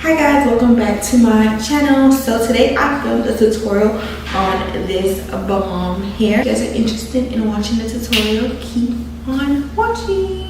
Hi guys, welcome back to my channel. So today I filmed a tutorial on this balm hair. If you guys are interested in watching the tutorial, keep on watching.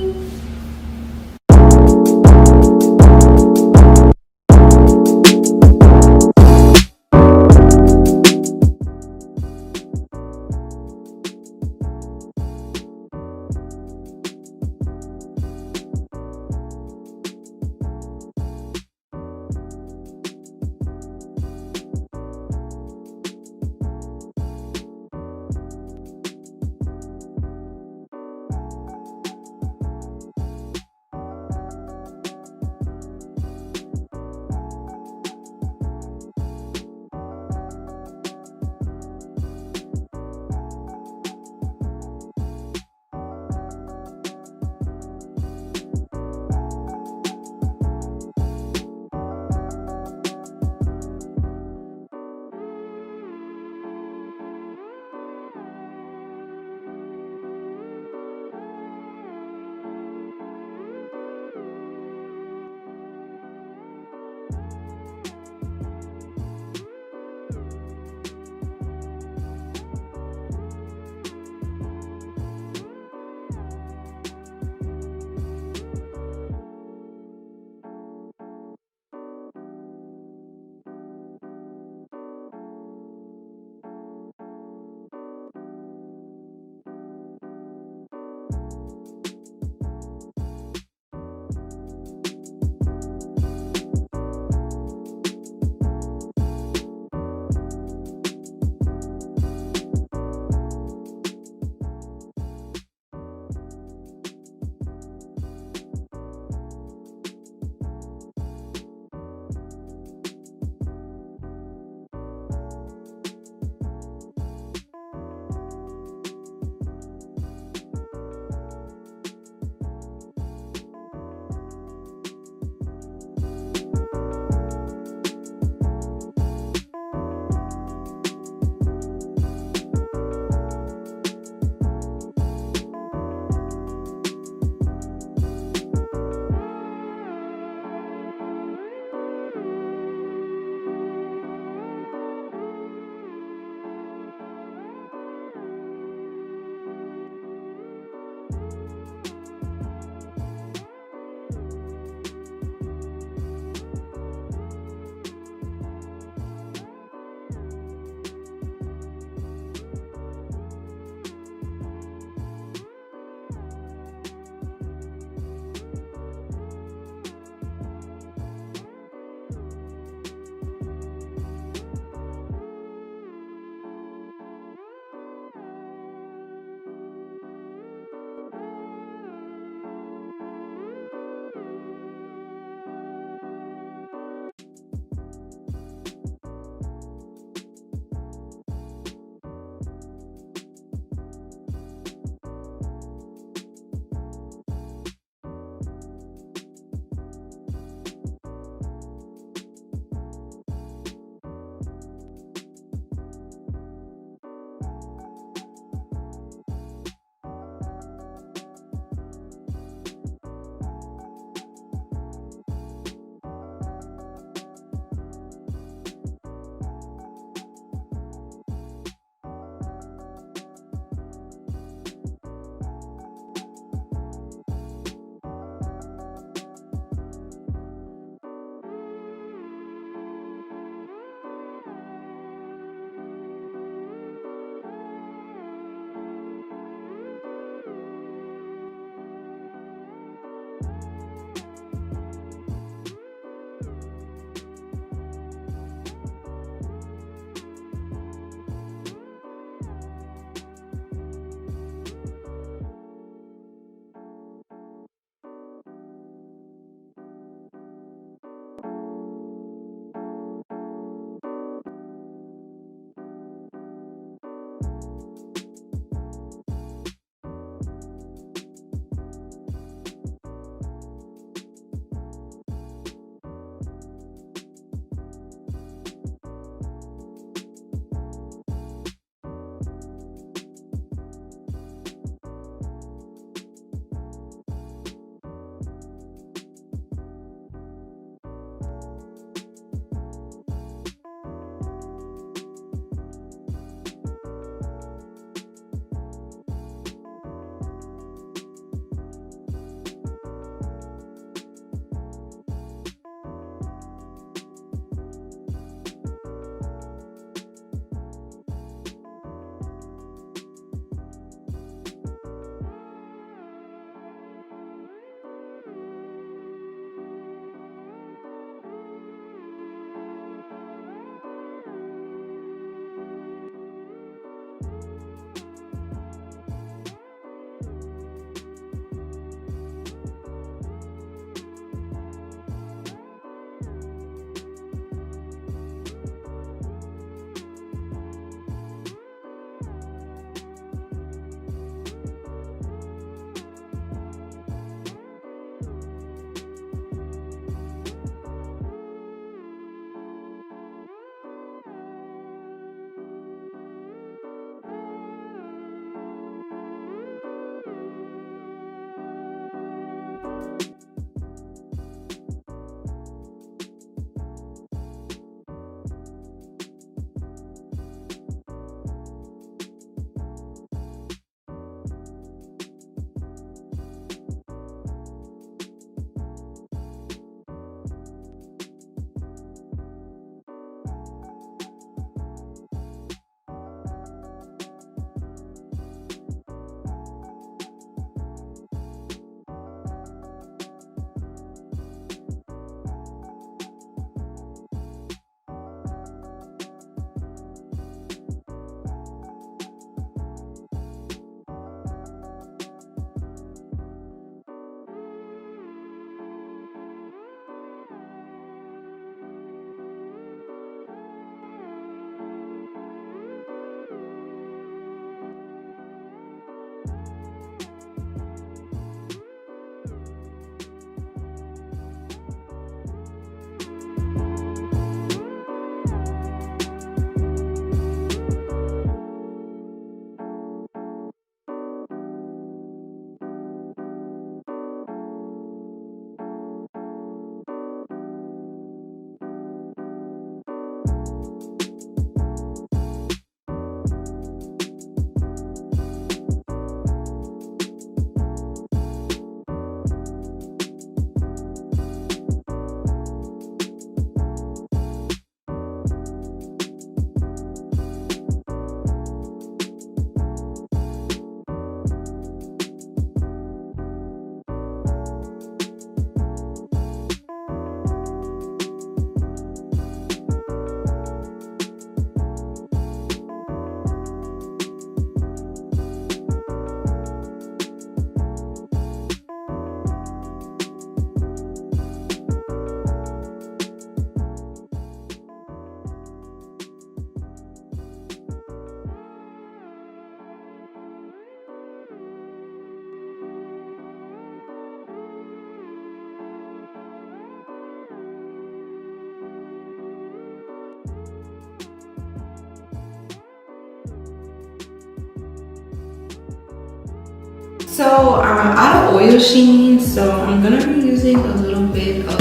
So I'm out of oil sheen, so I'm gonna be using a little bit of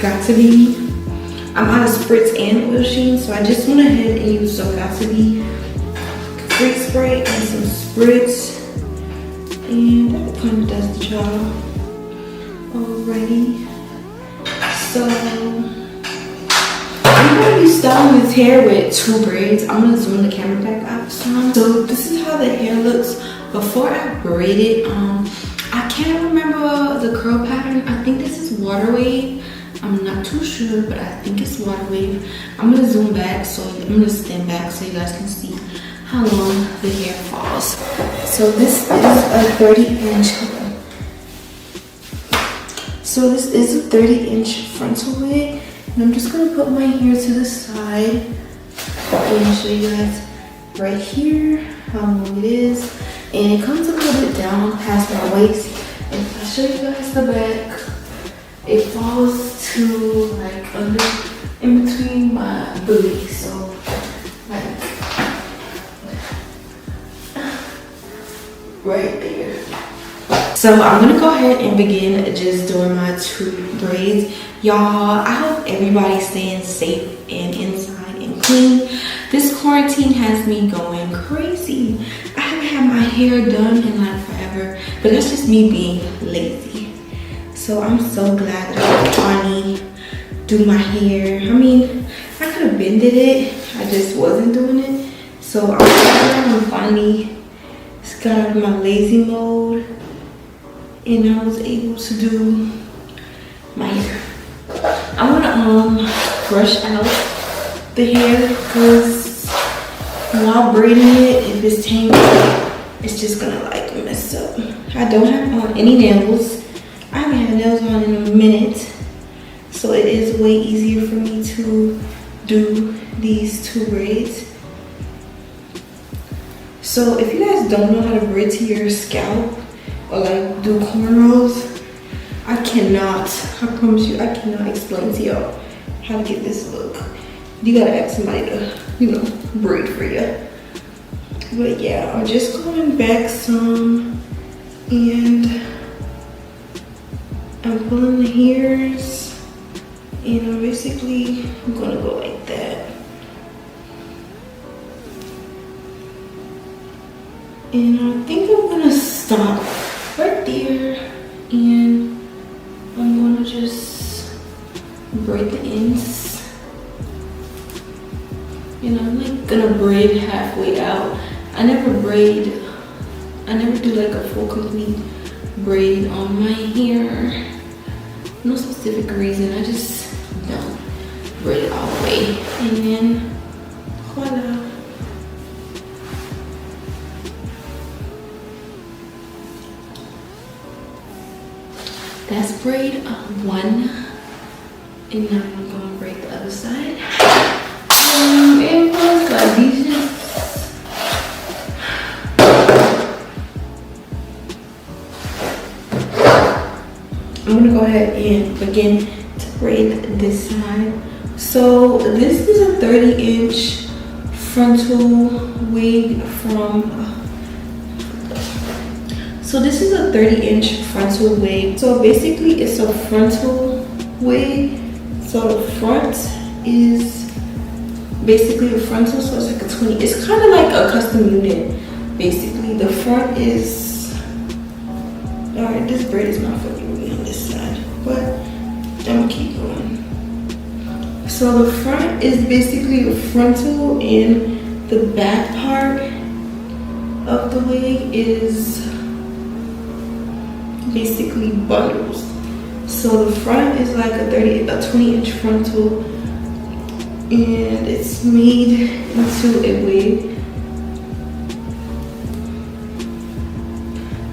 Got To Be. I'm out of spritz and oil sheen, so I just went ahead and used some Got To Be fruit spray and some spritz, and that kind of does the job already. So I'm gonna be styling this hair with 2 braids. I'm gonna zoom the camera back out some. So this is how the hair looks before I braid it. I can't remember the curl pattern. I think this is water wave. I'm not too sure, but I think it's water wave. I'm gonna zoom back, so I'm gonna stand back so you guys can see how long the hair falls. So this is a 30-inch. So this is a 30-inch frontal wig, and I'm just gonna put my hair to the side and show you guys right here how long it is. And it comes a little bit down past my waist. And if I show you guys the back, it falls to like under, in between my booty. So like right there. So I'm gonna go ahead and begin just doing my 2 braids. Y'all, I hope everybody's staying safe and inside and clean. This quarantine has me going crazy. I haven't had my hair done in like forever, but that's just me being lazy. So I'm so glad that I could finally do my hair. I mean, I could have been did it, I just wasn't doing it. So I'm glad I finally got out of my lazy mode and I was able to do my hair. I'm gonna brush out the hair because while braiding it, if it's tangled, it's just gonna like mess up. I don't have on any nails. I haven't had nails on in a minute, so it is way easier for me to do these 2 braids. So if you guys don't know how to braid to your scalp or like do cornrows, I promise you, I cannot explain to y'all how to get this look. You gotta ask somebody to, you know, braid for you. But yeah, I'm just going back some and I'm pulling the hairs, and I'm gonna go like that. And I think I'm gonna stop right there, and I'm gonna just braid the ends. And I'm like gonna braid halfway out. I never do like a full complete braid on my hair. No specific reason, I just don't braid it all the way. And then voila. That's braid one, and now I'm gonna braid the other side. It was like these. I'm gonna go ahead and begin to braid this side. So this is a 30-inch frontal wig from. So this is a 30-inch frontal wig. So basically it's a frontal wig. So the front is basically a frontal, so it's like a 20. It's kind of like a custom unit, basically. The front is, all right, this braid is not fucking me on this side, but I'm gonna keep going. So the front is basically a frontal, and the back part of the wig is basically bundles. So the front is like a 20-inch frontal, and it's made into a wig.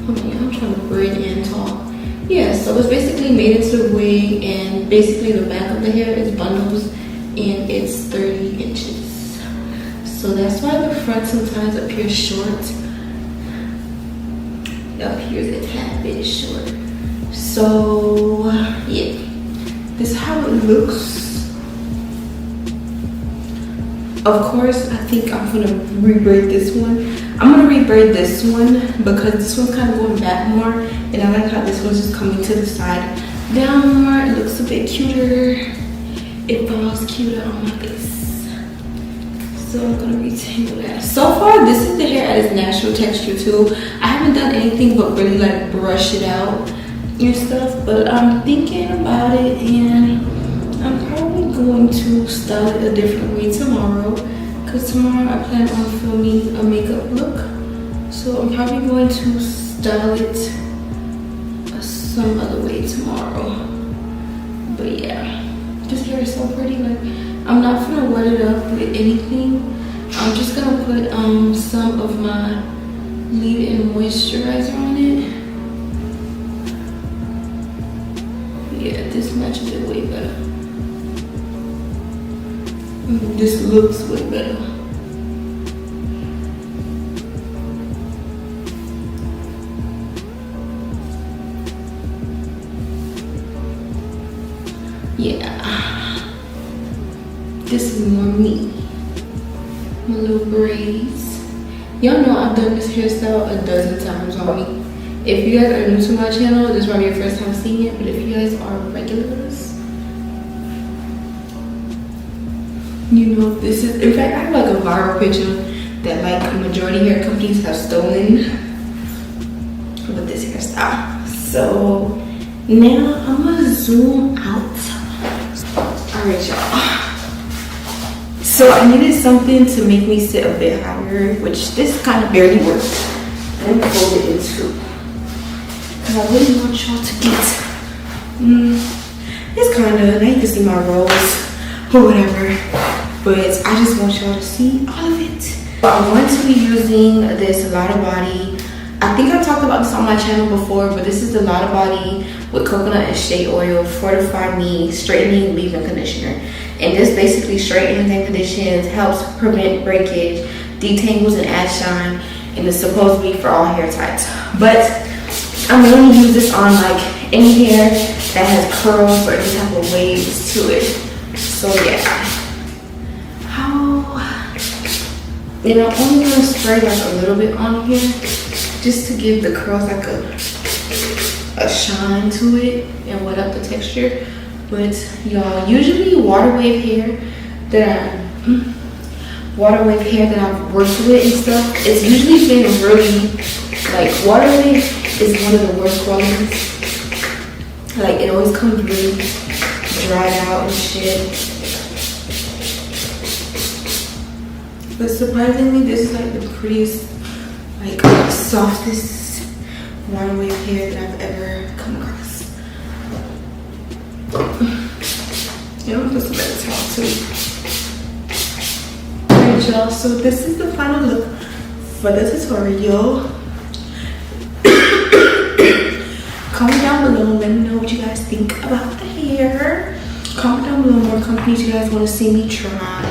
I'm trying to braid and talk. Yeah, so it's basically made into a wig, and basically the back of the hair is bundles, and it's 30 inches. So that's why the front sometimes appears short. Up here is a tad bit short. So yeah, this is how it looks. Of course, I think I'm gonna rebraid this one. I'm gonna rebraid this one because this one's kind of going back more, and I like how this one's just coming to the side down more. It looks a bit cuter. It falls cuter on my face. So I'm gonna retangle that. So far, this is the hair at its natural texture too. I haven't done anything but really like brush it out and stuff, but I'm thinking about it, and I'm probably going to style it a different way tomorrow, because tomorrow I plan on filming a makeup look. So I'm probably going to style it some other way tomorrow. But yeah, this hair is so pretty. Like, I'm not gonna wet it up with anything. I'm just gonna put some of my leave-in moisturizer on it. Yeah, this matches it way better. This looks way better. Yeah, this is more me. My little braids. Y'all know I've done this hairstyle a dozen times on me. If you guys are new to my channel, this is probably your first time seeing it, but if you guys are regulars, you know this is, in fact, I have like a viral picture that like majority hair companies have stolen with this hairstyle. So now I'm gonna zoom out. All right, y'all. So I needed something to make me sit a bit higher, which this kind of barely works. Let me fold it in two, because I really want y'all to get, it's kind of, now you can see my rolls or whatever, but I just want y'all to see all of it. So I'm going to be using this Lotta Body. I think I talked about this on my channel before, but this is the Lotta Body with coconut and shea oil Fortify Me straightening leave-in conditioner. And this basically straightens and conditions, helps prevent breakage, detangles and adds shine, and it's supposed to be for all hair types. But I'm going to use this on like any hair that has curls or any type of waves to it. So yeah. And I'm only going to spray like a little bit on here just to give the curls like a shine to it and wet up the texture. But y'all, usually waterwave hair that I've worked with and stuff, it's usually been really, like, waterwave is one of the worst qualities. Like, it always comes really dried out and shit. But surprisingly, this is like the prettiest, like, softest waterwave hair that I've ever come across. You know, put some better towel too. Alright, y'all, so this is the final look for the tutorial. Comment down below, let me know what you guys think about the hair. Comment down below more companies you guys want to see me try.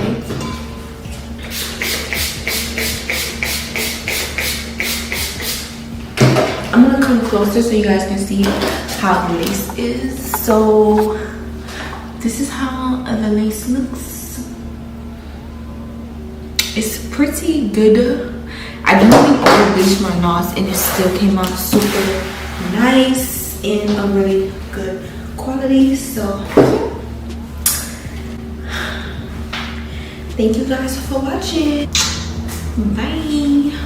I'm gonna come closer so you guys can see how the lace is. So this is how the lace looks. It's pretty good. I didn't over bleach my knots and it still came out super nice and a really good quality. So thank you guys for watching. Bye.